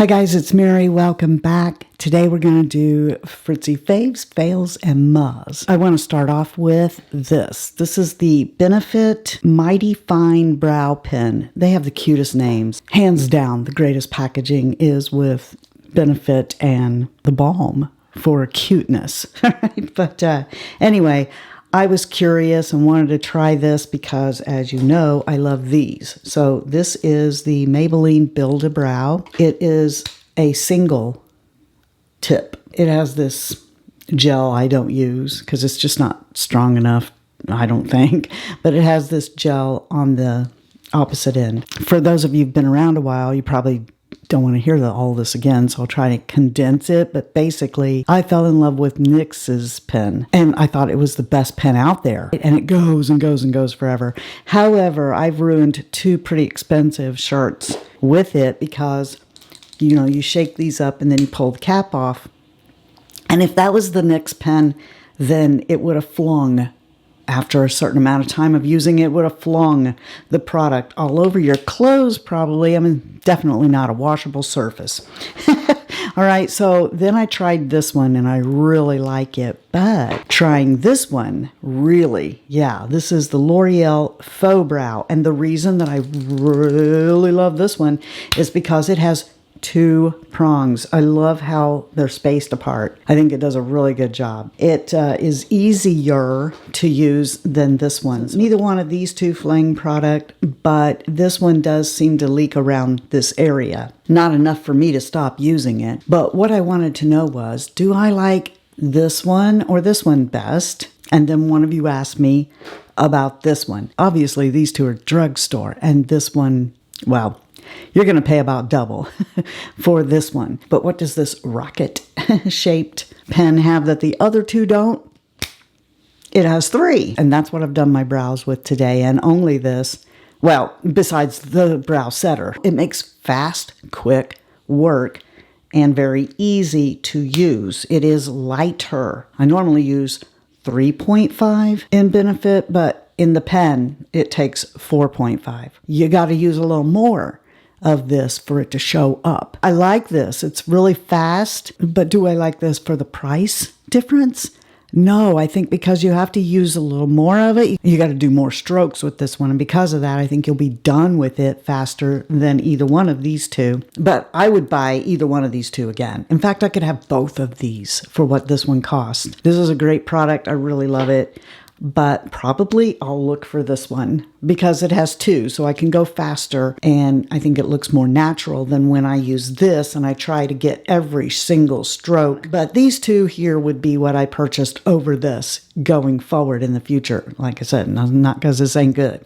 Hi guys, it's Mary. Welcome back. Today we're going to do Fritzy faves, fails, and muhs. I want to start off with this. This is the Benefit Mighty Fine Brow Pen. They have the cutest names. Hands down, the greatest packaging is with Benefit and the balm for cuteness. But anyway, I was curious and wanted to try this because, as you know, I love these. So this is the Maybelline Build-A-Brow. It is a single tip. It has this gel I don't use because it's just not strong enough, I don't think. But it has this gel on the opposite end. For those of you who've been around a while, you probably don't want to hear all this again, so I'll try to condense it. But basically, I fell in love with NYX's pen, and I thought it was the best pen out there. And it goes and goes and goes forever. However, I've ruined two pretty expensive shirts with it because, you know, you shake these up and then you pull the cap off. And if that was the NYX pen, then it would have flung. After a certain amount of time of using it, would have flung the product all over your clothes probably. I mean, definitely not a washable surface. All right, so then I tried this one and I really like it. But trying this one, really, yeah, this is the L'Oreal Faux Brow. And the reason that I really love this one is because it has two prongs. I love how they're spaced apart. I think it does a really good job. It is easier to use than this one. Neither one of these two fling product, but this one does seem to leak around this area. Not enough for me to stop using it. But what I wanted to know was, do I like this one or this one best? And then one of you asked me about this one. Obviously, these two are drugstore, and this one, well, you're going to pay about double for this one. But what does this rocket-shaped pen have that the other two don't? It has three. And that's what I've done my brows with today, and only this. Well, besides the brow setter. It makes fast, quick work and very easy to use. It is lighter. I normally use 3.5 in Benefit, but in the pen, it takes 4.5. You got to use a little more of this for it to show up. I like this. It's really fast, but do I like this for the price difference? No, I think because you have to use a little more of it, you got to do more strokes with this one. And because of that, I think you'll be done with it faster than either one of these two. But I would buy either one of these two again. In fact, I could have both of these for what this one cost. This is a great product. I really love it. But probably I'll look for this one because it has two, so I can go faster, and I think it looks more natural than when I use this and I try to get every single stroke. But these two here would be what I purchased over this going forward in the future. Like I said, not because this ain't good.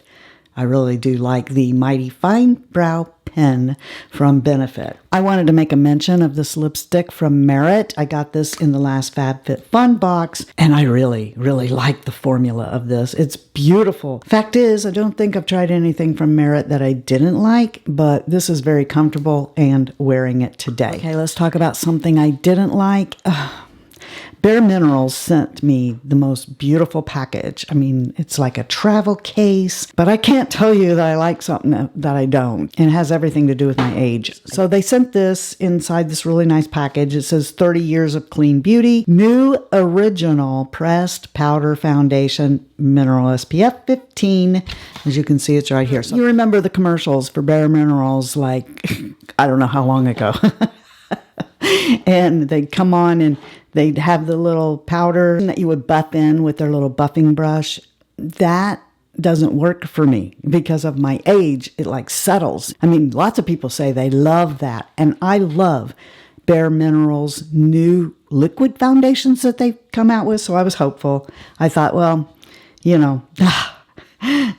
I really do like the Mighty Fine Brow Pen from Benefit. I wanted to make a mention of this lipstick from Merit. I got this in the last FabFitFun box, and I really, really like the formula of this. It's beautiful. Fact is, I don't think I've tried anything from Merit that I didn't like, but this is very comfortable and wearing it today. Okay, let's talk about something I didn't like. bareMinerals sent me the most beautiful package. I mean, it's like a travel case, but I can't tell you that I like something that I don't. And it has everything to do with my age. So they sent this inside this really nice package. It says 30 years of clean beauty, new original pressed powder foundation, mineral SPF 15. As you can see, it's right here. So you remember the commercials for bareMinerals like, I don't know how long ago. And they'd come on and they'd have the little powder that you would buff in with their little buffing brush. That doesn't work for me because of my age. It like settles. I mean, lots of people say they love that. And I love bareMinerals' new liquid foundations that they've come out with. So I was hopeful. I thought, well, you know,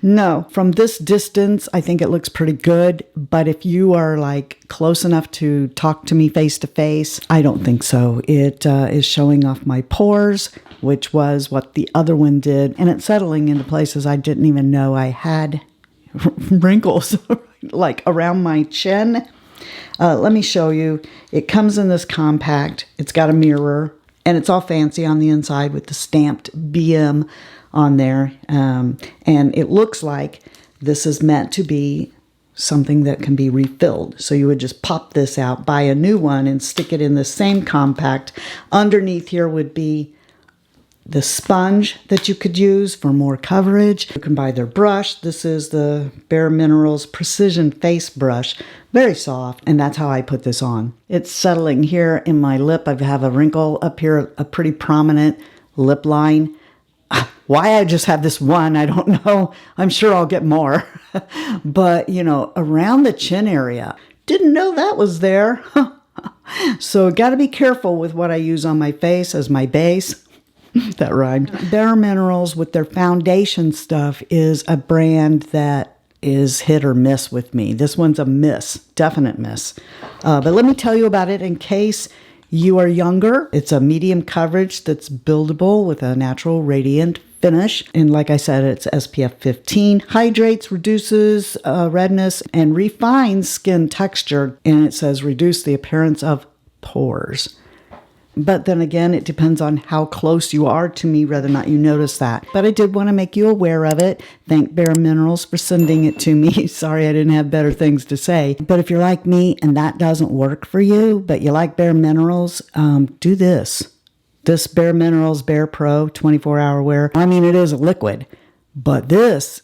no, from this distance, I think it looks pretty good. But if you are like close enough to talk to me face to face, I don't think so. It is showing off my pores, which was what the other one did. And it's settling into places I didn't even know I had wrinkles like around my chin. Let me show you. It comes in this compact. It's got a mirror and it's all fancy on the inside with the stamped BM on there. And it looks like this is meant to be something that can be refilled. So you would just pop this out, buy a new one, and stick it in the same compact. Underneath here would be the sponge that you could use for more coverage. You can buy their brush. This is the bareMinerals Precision Face Brush. Very soft, and that's how I put this on. It's settling here in my lip. I have a wrinkle up here, a pretty prominent lip line. Why I just have this one, I don't know. I'm sure I'll get more. But, you know, around the chin area, didn't know that was there. So got to be careful with what I use on my face as my base. That rhymed. bareMinerals with their foundation stuff is a brand that is hit or miss with me. This one's a miss, definite miss. But let me tell you about it in case you are younger. It's a medium coverage that's buildable with a natural radiant finish. And like I said, it's SPF 15. Hydrates, reduces redness, and refines skin texture. And it says reduce the appearance of pores. But then again, it depends on how close you are to me, whether or not you notice that. But I did want to make you aware of it. Thank bareMinerals for sending it to me. Sorry I didn't have better things to say. But if you're like me and that doesn't work for you, but you like bareMinerals, do this. This bareMinerals Bare Pro 24-hour wear. I mean, it is a liquid, but this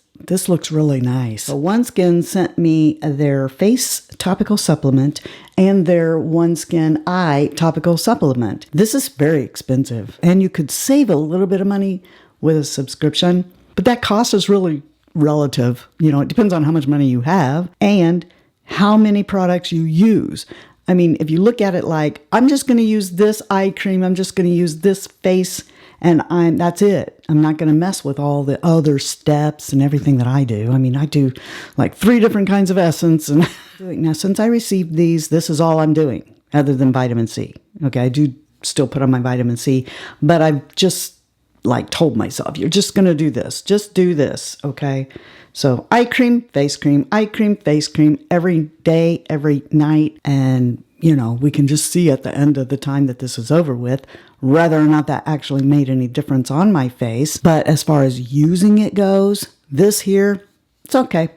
looks really nice. So Oneskin sent me their face topical supplement and their Oneskin eye topical supplement. This is very expensive, and you could save a little bit of money with a subscription, but that cost is really relative. You know, it depends on how much money you have and how many products you use. I mean, if you look at it like, I'm just going to use this eye cream, I'm just going to use this face, and that's it. I'm not going to mess with all the other steps and everything that I do. I mean, I do like 3 different kinds of essence. And now, since I received these, this is all I'm doing other than vitamin C. Okay, I do still put on my vitamin C, but I've just like told myself, you're just going to do this. Just do this, okay? So eye cream, face cream, eye cream, face cream every day, every night. And, you know, we can just see at the end of the time that this is over with, whether or not that actually made any difference on my face. But as far as using it goes, this here, it's okay.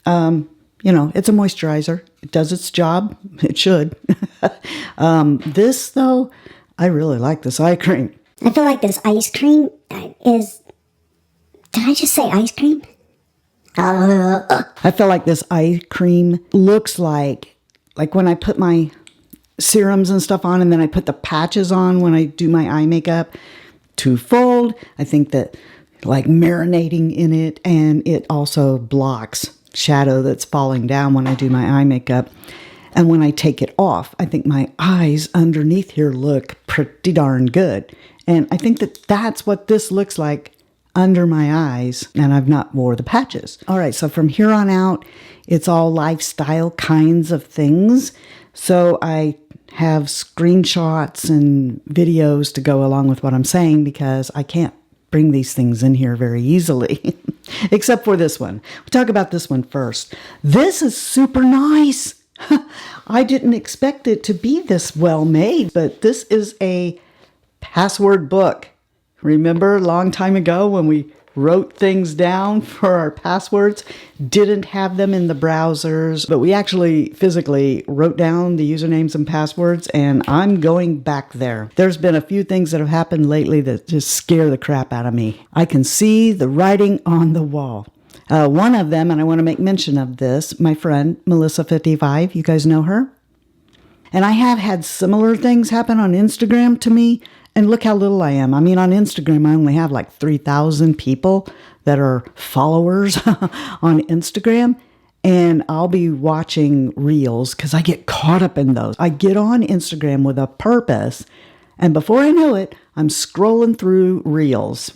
You know, it's a moisturizer. It does its job. It should. This, though, I really like this eye cream. I feel like this ice cream is... Did I just say ice cream? I feel like this eye cream looks like when I put my serums and stuff on and then I put the patches on when I do my eye makeup. Twofold. I think that like marinating in it, and it also blocks shadow that's falling down when I do my eye makeup. And when I take it off, I think my eyes underneath here look pretty darn good. And I think that that's what this looks like under my eyes, and I've not wore the patches. All right, so from here on out, it's all lifestyle kinds of things. So I have screenshots and videos to go along with what I'm saying because I can't bring these things in here very easily, except for this one. We'll talk about this one first. This is super nice. I didn't expect it to be this well made, but this is a password book. Remember a long time ago when we wrote things down for our passwords, didn't have them in the browsers, but we actually physically wrote down the usernames and passwords, and I'm going back there. There's been a few things that have happened lately that just scare the crap out of me. I can see the writing on the wall. One of them, and I want to make mention of this, my friend, Melissa55, you guys know her? And I have had similar things happen on Instagram to me. And look how little I am. I mean, on Instagram, I only have like 3,000 people that are followers on Instagram. And I'll be watching reels because I get caught up in those. I get on Instagram with a purpose. And before I know it, I'm scrolling through reels.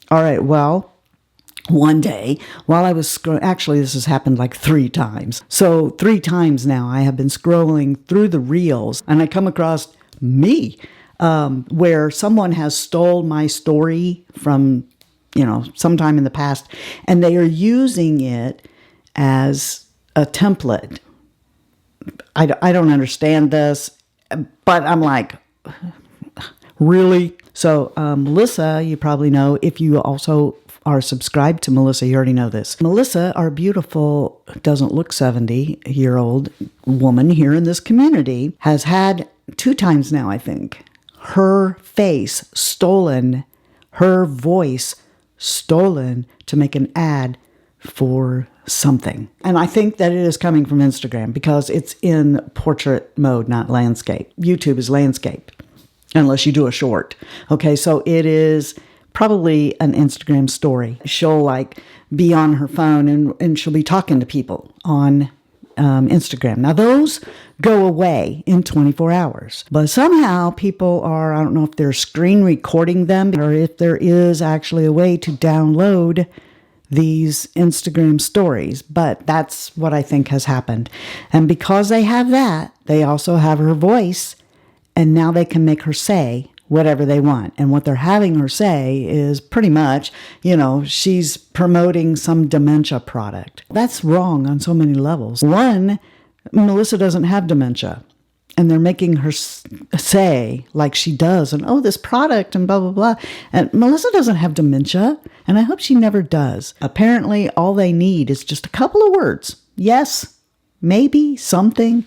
All right, well, one day while I was actually, this has happened like 3 times. So 3 times now I have been scrolling through the reels and I come across me. Where someone has stole my story from, sometime in the past, and they are using it as a template. I don't understand this, but I'm like, really? So, Melissa, you probably know, if you also are subscribed to Melissa, you already know this. Melissa, our beautiful, doesn't look 70-year-old woman here in this community, has had 2 times now, I think, her face stolen, her voice stolen to make an ad for something. And I think that it is coming from Instagram because it's in portrait mode, not landscape. YouTube is landscape, unless you do a short. Okay, so it is probably an Instagram story. She'll like be on her phone and she'll be talking to people on Instagram. Now those go away in 24 hours. But somehow people are, I don't know if they're screen recording them or if there is actually a way to download these Instagram stories. But that's what I think has happened. And because they have that, they also have her voice, and now they can make her say whatever they want. And what they're having her say is pretty much, she's promoting some dementia product. That's wrong on so many levels. One, Melissa doesn't have dementia. And they're making her say like she does, and this product and blah, blah, blah. And Melissa doesn't have dementia, and I hope she never does. Apparently, all they need is just a couple of words. Yes, maybe, something,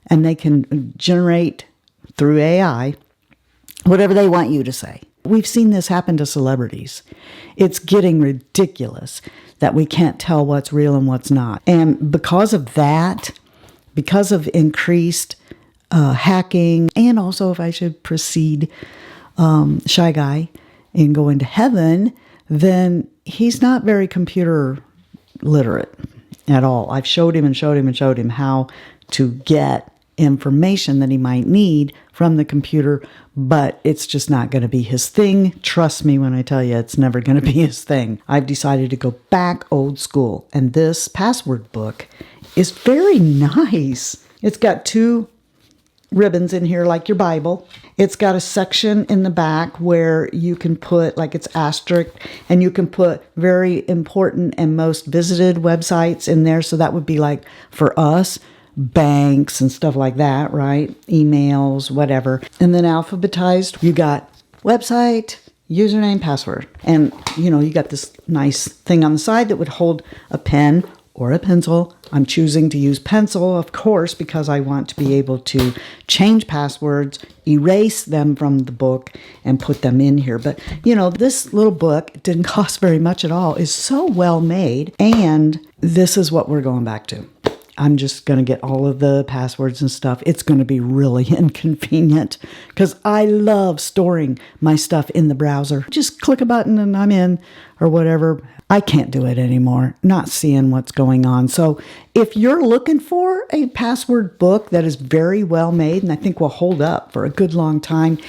and they can generate through AI whatever they want you to say. We've seen this happen to celebrities. It's getting ridiculous that we can't tell what's real and what's not. And because of that, because of increased hacking, and also if I should precede Shy Guy and go into heaven, then he's not very computer literate at all. I've showed him how to get information that he might need from the computer, but it's just not going to be his thing. Trust me when I tell you it's never going to be his thing. I've decided to go back old school, and this password book is very nice. It's got 2 ribbons in here like your Bible. It's got a section in the back where you can put, like it's asterisk, and you can put very important and most visited websites in there. So that would be like for us, banks and stuff like that, right? Emails, whatever. And then alphabetized, you got website, username, password. And, you got this nice thing on the side that would hold a pen or a pencil. I'm choosing to use pencil, of course, because I want to be able to change passwords, erase them from the book, and put them in here. But, this little book didn't cost very much at all. It's so well made. And this is what we're going back to. I'm just going to get all of the passwords and stuff. It's going to be really inconvenient because I love storing my stuff in the browser. Just click a button and I'm in or whatever. I can't do it anymore, not seeing what's going on. So if you're looking for a password book that is very well made and I think will hold up for a good long time,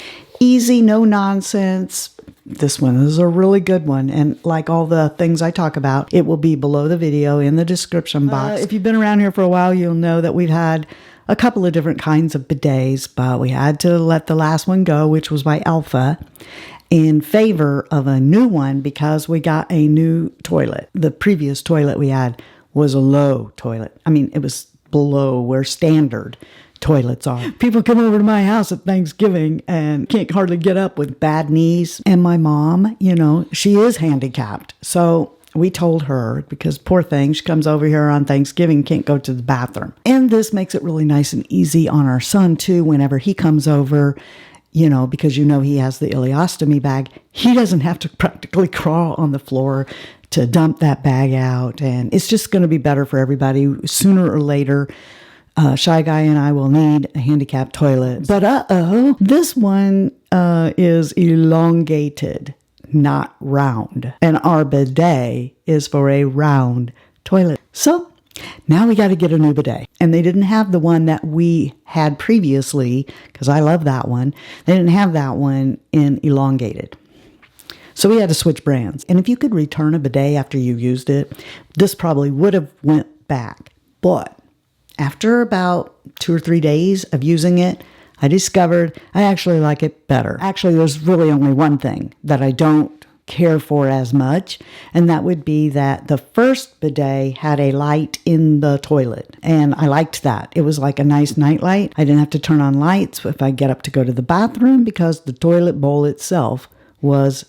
easy, no nonsense, this one is a really good one. And like all the things I talk about, it will be below the video in the description box. If you've been around here for a while, you'll know that we've had a couple of different kinds of bidets, but we had to let the last one go, which was by Alpha, in favor of a new one because we got a new toilet. The previous toilet we had was a low toilet. I mean, it was below where standard toilets are. People come over to my house at Thanksgiving and can't hardly get up with bad knees. And my mom, she is handicapped. So we told her, because poor thing, she comes over here on Thanksgiving, can't go to the bathroom. And this makes it really nice and easy on our son too, whenever he comes over, because he has the ileostomy bag. He doesn't have to practically crawl on the floor to dump that bag out. And it's just going to be better for everybody. Sooner or later, Shy Guy and I will need a handicapped toilet. But this one is elongated, not round. And our bidet is for a round toilet. So now we got to get a new bidet. And they didn't have the one that we had previously, because I love that one. They didn't have that one in elongated. So we had to switch brands. And if you could return a bidet after you used it, this probably would have went back. But after about 2 or 3 days of using it, I discovered I actually like it better. Actually, there's really only one thing that I don't care for as much, and that would be that the first bidet had a light in the toilet, and I liked that. It was like a nice night light. I didn't have to turn on lights if I get up to go to the bathroom because the toilet bowl itself was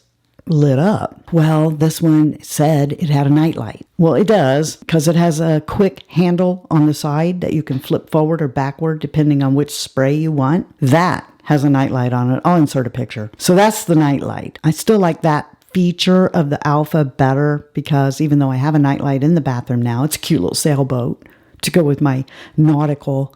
lit up. Well, this one said it had a nightlight. Well, it does, because it has a quick handle on the side that you can flip forward or backward depending on which spray you want. That has a nightlight on it. I'll insert a picture. So that's the nightlight. I still like that feature of the Alpha better, because even though I have a nightlight in the bathroom now, it's a cute little sailboat to go with my nautical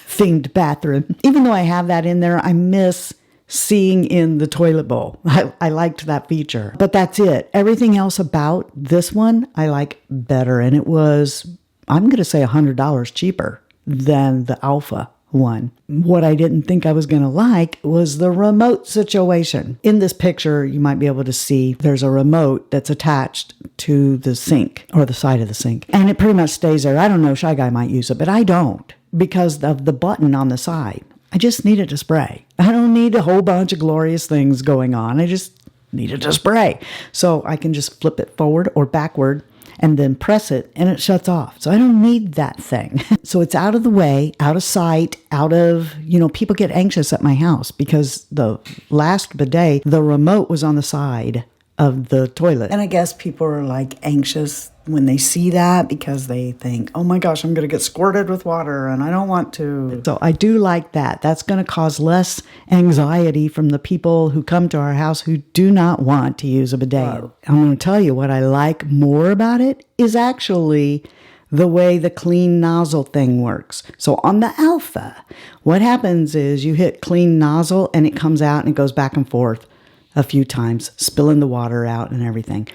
themed bathroom. Even though I have that in there, I miss seeing in the toilet bowl. I liked that feature. But that's it. Everything else about this one I like better. And it was, I'm going to say $100 cheaper than the Alpha one. What I didn't think I was going to like was the remote situation. In this picture, you might be able to see there's a remote that's attached to the sink, or the side of the sink. And it pretty much stays there. I don't know, Shy Guy might use it, but I don't, because of the button on the side. I just need it to spray. I don't need a whole bunch of glorious things going on. I just need it to spray. So I can just flip it forward or backward and then press it and it shuts off. So I don't need that thing. So it's out of the way, out of sight, out of, people get anxious at my house because the last bidet, the remote was on the side of the toilet. And I guess people are like anxious when they see that because they think, oh my gosh, I'm going to get squirted with water and I don't want to. So I do like that. That's going to cause less anxiety from the people who come to our house who do not want to use a bidet. I'm going to tell you what I like more about it is actually the way the clean nozzle thing works. So on the Alpha, what happens is you hit clean nozzle and it comes out and it goes back and forth a few times, spilling the water out and everything.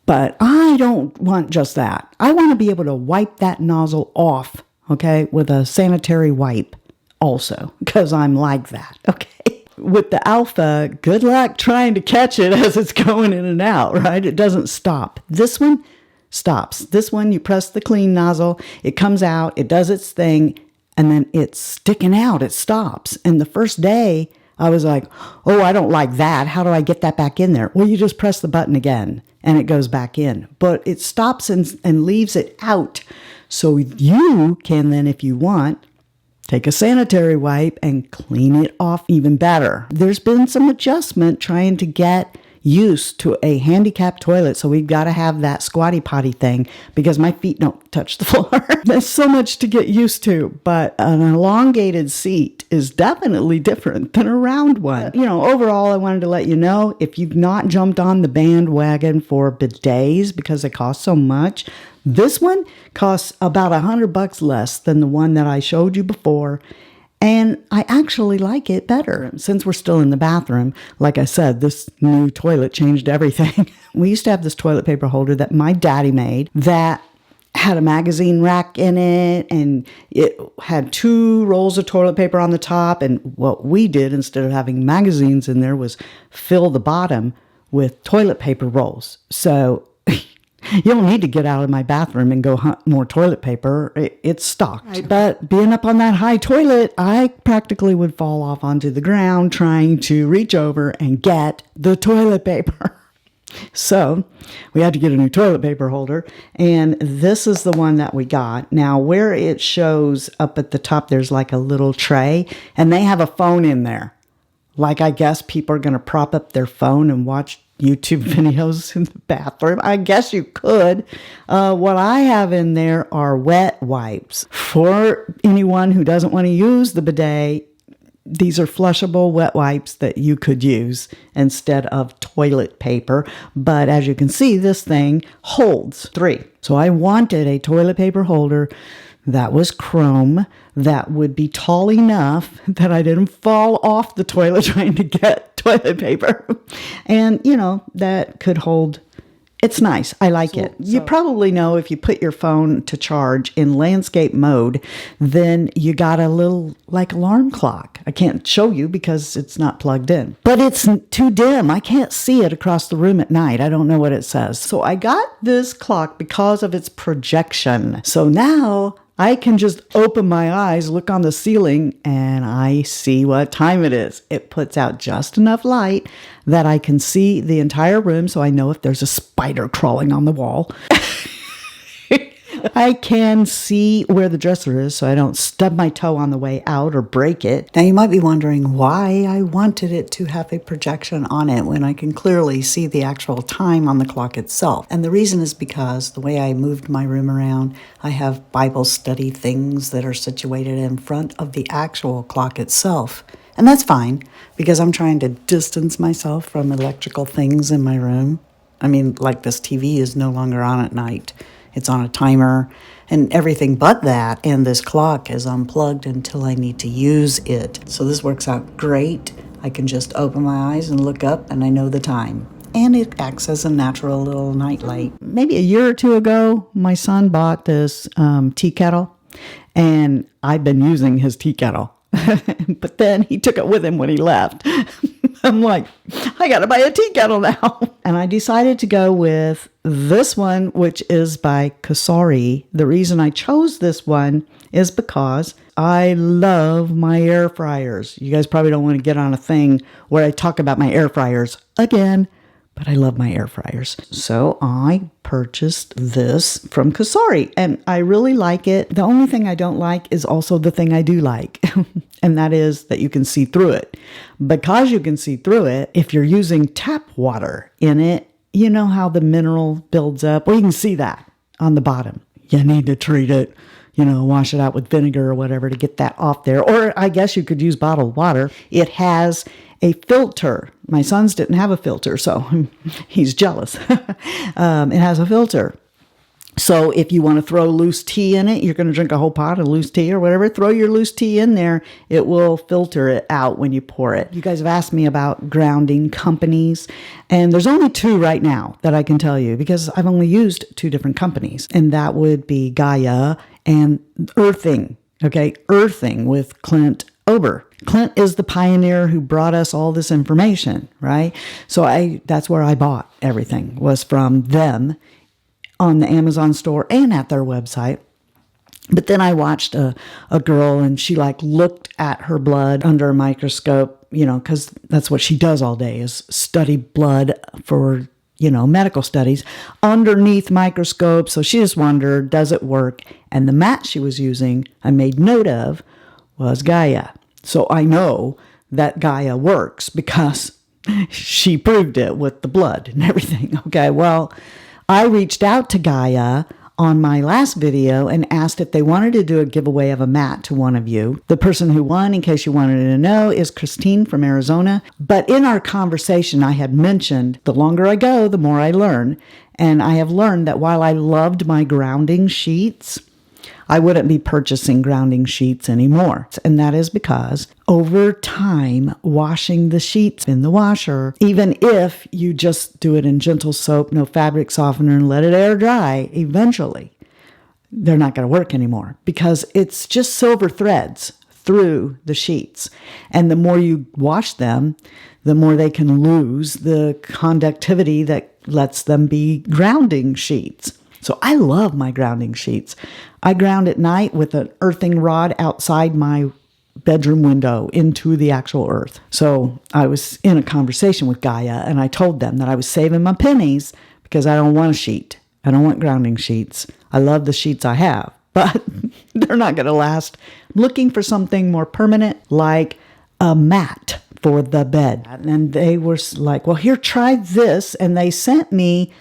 But I don't want just that. I want to be able to wipe that nozzle off, okay, with a sanitary wipe also, because I'm like that, okay? With the Alpha, good luck trying to catch it as it's going in and out, right? It doesn't stop. This one stops. This one, you press the clean nozzle, it comes out, it does its thing, and then it's sticking out, it stops. And the first day, I was like, oh, I don't like that. How do I get that back in there? Well, you just press the button again and it goes back in. But it stops and leaves it out. So you can then, if you want, take a sanitary wipe and clean it off even better. There's been some adjustment trying to get used to a handicapped toilet, so we've got to have that squatty potty thing because my feet don't touch the floor. There's so much to get used to, but an elongated seat is definitely different than a round one. Overall, I wanted to let you know, if you've not jumped on the bandwagon for bidets because they cost so much, this one costs about $100 less than the one that I showed you before. And I actually like it better. Since we're still in the bathroom, like I said, this new toilet changed everything. We used to have this toilet paper holder that my daddy made that had a magazine rack in it, and it had 2 rolls of toilet paper on the top. And what we did, instead of having magazines in there, was fill the bottom with toilet paper rolls. So you don't need to get out of my bathroom and go hunt more toilet paper. It's stocked. Right. But being up on that high toilet, I practically would fall off onto the ground trying to reach over and get the toilet paper. So we had to get a new toilet paper holder. And this is the one that we got. Now, where it shows up at the top, there's like a little tray. And they have a phone in there. Like, I guess people are going to prop up their phone and watch YouTube videos in the bathroom. I guess you could. What I have in there are wet wipes. For anyone who doesn't want to use the bidet, these are flushable wet wipes that you could use instead of toilet paper. But as you can see, this thing holds 3. So I wanted a toilet paper holder that was chrome, that would be tall enough that I didn't fall off the toilet trying to get toilet paper. And, that could hold, it's nice. I like it. You probably know if you put your phone to charge in landscape mode, then you got a little like alarm clock. I can't show you because it's not plugged in. But it's too dim. I can't see it across the room at night. I don't know what it says. So I got this clock because of its projection. So now I can just open my eyes, look on the ceiling, and I see what time it is. It puts out just enough light that I can see the entire room, so I know if there's a spider crawling on the wall. I can see where the dresser is so I don't stub my toe on the way out or break it. Now you might be wondering why I wanted it to have a projection on it when I can clearly see the actual time on the clock itself. And the reason is because the way I moved my room around, I have Bible study things that are situated in front of the actual clock itself. And that's fine because I'm trying to distance myself from electrical things in my room. I mean, like this TV is no longer on at night. It's on a timer and everything but that, and this clock is unplugged until I need to use it. So this works out great. I can just open my eyes and look up and I know the time. And it acts as a natural little night light. Maybe a year or two ago, my son bought this tea kettle, and I've been using his tea kettle. But then he took it with him when he left. I'm like, I gotta buy a tea kettle now. And I decided to go with this one, which is by Cosori. The reason I chose this one is because I love my air fryers. You guys probably don't want to get on a thing where I talk about my air fryers again, but I love my air fryers. So I purchased this from Cosori and I really like it. The only thing I don't like is also the thing I do like. And that is that you can see through it. Because you can see through it, if you're using tap water in it, you know how the mineral builds up. Well, you can see that on the bottom. You need to treat it, wash it out with vinegar or whatever to get that off there. Or I guess you could use bottled water. It has a filter. My son's didn't have a filter, so he's jealous. It has a filter. So if you want to throw loose tea in it, you're going to drink a whole pot of loose tea or whatever, throw your loose tea in there. It will filter it out when you pour it. You guys have asked me about grounding companies, and there's only 2 right now that I can tell you because I've only used 2 different companies, and that would be Gaya and Earthing. Okay, Earthing with Clint Ober. Clint is the pioneer who brought us all this information, right? So that's where I bought everything, was from them on the Amazon store and at their website. But then I watched a girl and she looked at her blood under a microscope, because that's what she does all day is study blood for, medical studies underneath microscopes. So she just wondered, does it work? And the mat she was using, I made note of, was Gaya. So I know that Gaya works because she proved it with the blood and everything. Okay, well, I reached out to Gaya on my last video and asked if they wanted to do a giveaway of a mat to one of you. The person who won, in case you wanted to know, is Christine from Arizona. But in our conversation, I had mentioned the longer I go, the more I learn. And I have learned that while I loved my grounding sheets, I wouldn't be purchasing grounding sheets anymore. And that is because over time, washing the sheets in the washer, even if you just do it in gentle soap, no fabric softener, and let it air dry, eventually they're not going to work anymore because it's just silver threads through the sheets. And the more you wash them, the more they can lose the conductivity that lets them be grounding sheets. So I love my grounding sheets. I ground at night with an earthing rod outside my bedroom window into the actual earth. So I was in a conversation with Gaya and I told them that I was saving my pennies because I don't want a sheet. I don't want grounding sheets. I love the sheets I have, but they're not going to last. I'm looking for something more permanent like a mat for the bed. And they were like, well, here, try this. And they sent me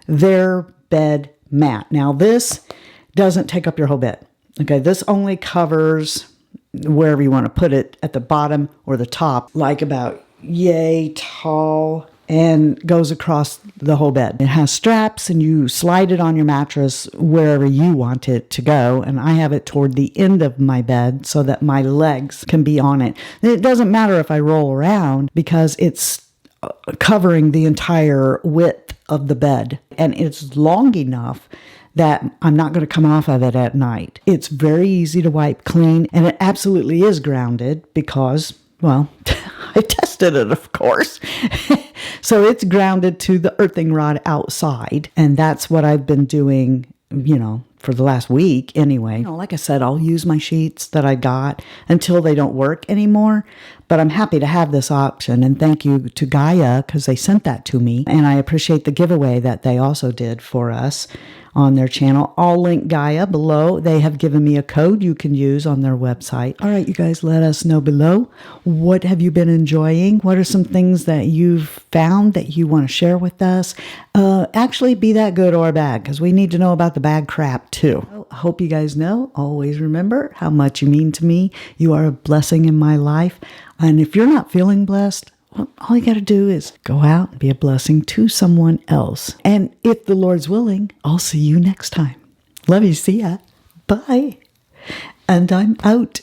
their bed mat. Now, this doesn't take up your whole bed. Okay, this only covers wherever you want to put it, at the bottom or the top, like about yay tall, and goes across the whole bed. It has straps and you slide it on your mattress wherever you want it to go. And I have it toward the end of my bed so that my legs can be on it. And it doesn't matter if I roll around because it's covering the entire width of the bed. And it's long enough that I'm not going to come off of it at night. It's very easy to wipe clean, and it absolutely is grounded because, well, I tested it, of course. So it's grounded to the earthing rod outside, and that's what I've been doing, for the last week anyway. Like I said, I'll use my sheets that I got until they don't work anymore, but I'm happy to have this option, and thank you to Gaya because they sent that to me, and I appreciate the giveaway that they also did for us. on their channel. I'll link Gaya below. They have given me a code you can use on their website. All right, you guys, let us know below. What have you been enjoying? What are some things that you've found that you want to share with us? Actually, be that good or bad, because we need to know about the bad crap too. I hope you guys know, always remember how much you mean to me. You are a blessing in my life. And if you're not feeling blessed, well, all you got to do is go out and be a blessing to someone else. And if the Lord's willing, I'll see you next time. Love you. See ya. Bye. And I'm out.